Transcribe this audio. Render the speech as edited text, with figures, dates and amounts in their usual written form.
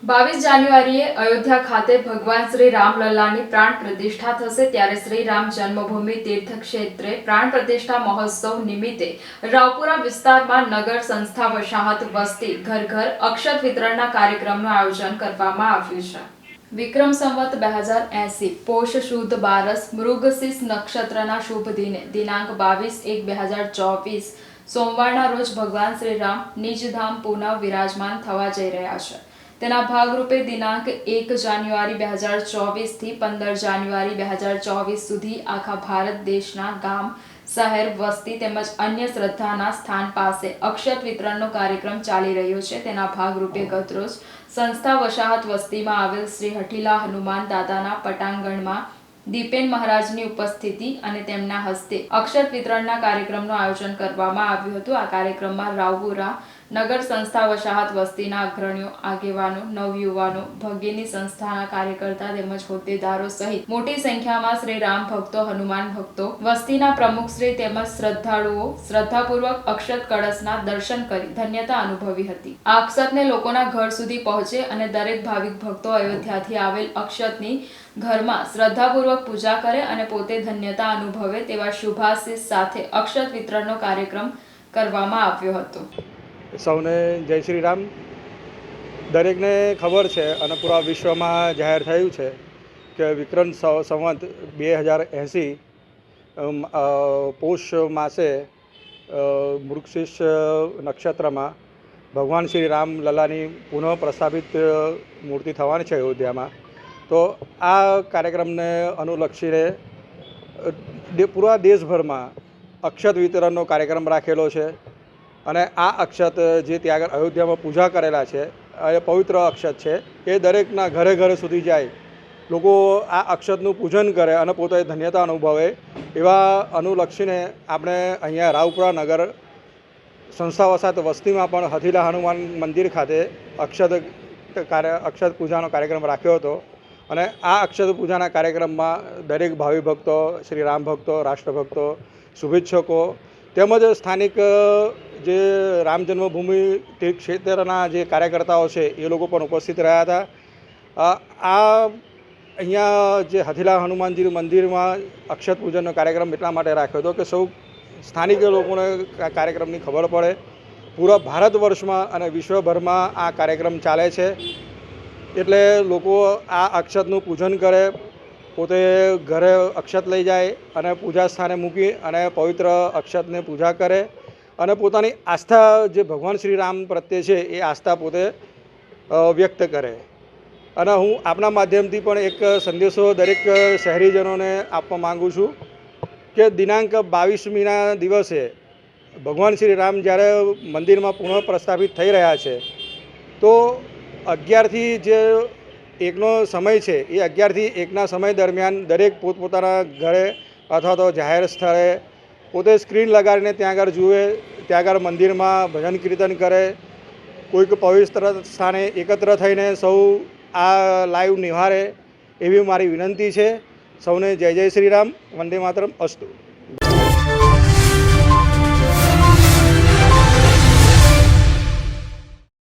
22 જાન્યુઆરીએ અયોધ્યા ખાતે ભગવાન શ્રી રામલલ્લાની પ્રાણ પ્રતિષ્ઠા થશે ત્યારે શ્રી રામ જન્મભૂમિ તીર્થ ક્ષેત્રે પ્રાણ પ્રતિષ્ઠા મહોત્સવ નિમિત્તે રાવપુરા વિસ્તારમાં નગર સંસ્થા વસાહત વસ્તી ઘર ઘર અક્ષત વિતરણના કાર્યક્રમનું આયોજન કરવામાં આવ્યું છે। વિક્રમ સંવત 2080 પોષ શુદ્ધ બારસ મૃગશીર્ષ નક્ષત્રના શુભ દિને દિનાંક 22/1/2024 સોમવારના રોજ ભગવાન શ્રી રામ નિજધામ પુનઃ વિરાજમાન થવા જઈ રહ્યા છે। તેના ભાગરૂપે દિનાંક 1 જાન્યુઆરી 2024 થી 15 જાન્યુઆરી 2024 સુધી આખા ભારત દેશના ગામ શહેર વસ્તી તેમજ અન્ય શ્રદ્ધાના સ્થાન પાસે અક્ષત વિતરણનો કાર્યક્રમ ચાલી રહ્યો છે। તેના ભાગરૂપે ગતરોજ સંસ્થા વસાહત વસ્તીમાં આવેલ શ્રી હઠીલા હનુમાન દાદાના પટાંગણમાં દીપેન મહારાજની ઉપસ્થિતિ અને તેમના હસ્તે અક્ષત વિતરણના કાર્યક્રમનું આયોજન કરવામાં આવ્યું હતું। આ કાર્યક્રમમાં રાવપુરા નગર સંસ્થા વસાહત વસ્તીના અગ્રણીઓ આગેવાનો નવયુવાનો ભગીની સંસ્થાના કાર્યકર્તા તેમજ હોદ્દેદારો સહિત મોટી સંખ્યામાં શ્રી રામ ભક્તો હનુમાન ભક્તો વસ્તીના પ્રમુખશ્રી તેમજ શ્રદ્ધાળુઓ શ્રદ્ધાપૂર્વક અક્ષત કળશના દર્શન કરી ધન્યતા અનુભવી હતી। આ અક્ષતને લોકોના ઘર સુધી પહોંચે અને દરેક ભાવિક ભક્તો અયોધ્યાથી આવેલ અક્ષતની ઘરમાં શ્રદ્ધાપૂર્વક પૂજા કરે અને પોતે ધન્યતા અનુભવે તેવા શુભાશીષ સાથે અક્ષત વિતરણનો કાર્યક્રમ કરવામાં આવ્યો હતો। સૌને જય શ્રી રામ। દરેકને ખબર છે અને પૂરા વિશ્વમાં જાહેર થયું છે કે વિક્રમ સંવત 2080 પોષ માસે મૃગશીર્ષ નક્ષત્રમાં ભગવાન શ્રી રામ લલ્લાની પુનઃ પ્રસ્થાપિત મૂર્તિ થવાની છે અયોધ્યામાં। તો આ કાર્યક્રમને અનુલક્ષીને પૂરા દેશભરમાં અક્ષત વિતરણનો કાર્યક્રમ રાખેલો છે અને આ અક્ષત જે ત્યાં આગળ અયોધ્યામાં પૂજા કરેલા છે એ પવિત્ર અક્ષત છે। એ દરેકના ઘરે ઘરે સુધી જાય, લોકો આ અક્ષતનું પૂજન કરે અને પોતે ધન્યતા અનુભવે એવા અનુલક્ષીને આપણે અહીંયા રાવપુરા નગર સંસ્થા વસાહત વસ્તીમાં પણ હઠીલા હનુમાન મંદિર ખાતે અક્ષત પૂજાનો કાર્યક્રમ રાખ્યો હતો અને આ અક્ષત પૂજાના કાર્યક્રમમાં દરેક ભાવિ ભક્તો શ્રી રામ ભક્તો રાષ્ટ્રભક્તો શુભેચ્છકો તેમજ સ્થાનિક જે રામ જન્મભૂમિ તીર્થ ક્ષેત્રના જે કાર્યકર્તાઓ છે એ લોકો પણ ઉપસ્થિત રહ્યા હતા। આ અહીંયા જે હઠીલા હનુમાનજી મંદિરમાં અક્ષત પૂજનનો કાર્યક્રમ એટલા માટે રાખ્યો હતો કે સૌ સ્થાનિક લોકોને આ કાર્યક્રમની ખબર પડે। પૂરા ભારત વર્ષમાં અને વિશ્વભરમાં આ કાર્યક્રમ ચાલે છે એટલે લોકો આ અક્ષતનું પૂજન કરે, પોતે ઘરે અક્ષત લઈ જાય અને પૂજા સ્થાને મૂકી અને પવિત્ર અક્ષતને પૂજા કરે અને પોતાની આસ્થા જે ભગવાન શ્રી રામ પ્રત્યે છે એ આસ્થા પોતે વ્યક્ત કરે। અને હું આપના માધ્યમથી પણ એક સંદેશો દરેક શહેરીજનોને આપવા માગું છું કે દિનાંક 22મીના દિવસે ભગવાન શ્રી રામ જ્યારે મંદિરમાં પુનઃ પ્રસ્થાપિત થઈ રહ્યા છે તો 11થી જે 1નો સમય છે એ 11થી 1ના સમય દરમિયાન દરેક પોતપોતાના ઘરે અથવા તો જાહેર સ્થળે પોતે સ્ક્રીન લગાડીને ત્યાં આગળ જુએ, ત્યાં આગળ મંદિરમાં ભજન કીર્તન કરે, કોઈક પવિત્ર સ્થાને એકત્ર થઈને સૌ આ લાઈવ નિહાળે એવી મારી વિનંતી છે। સૌને જય જય શ્રી રામ, વંદે માતરમ, અસ્તુ।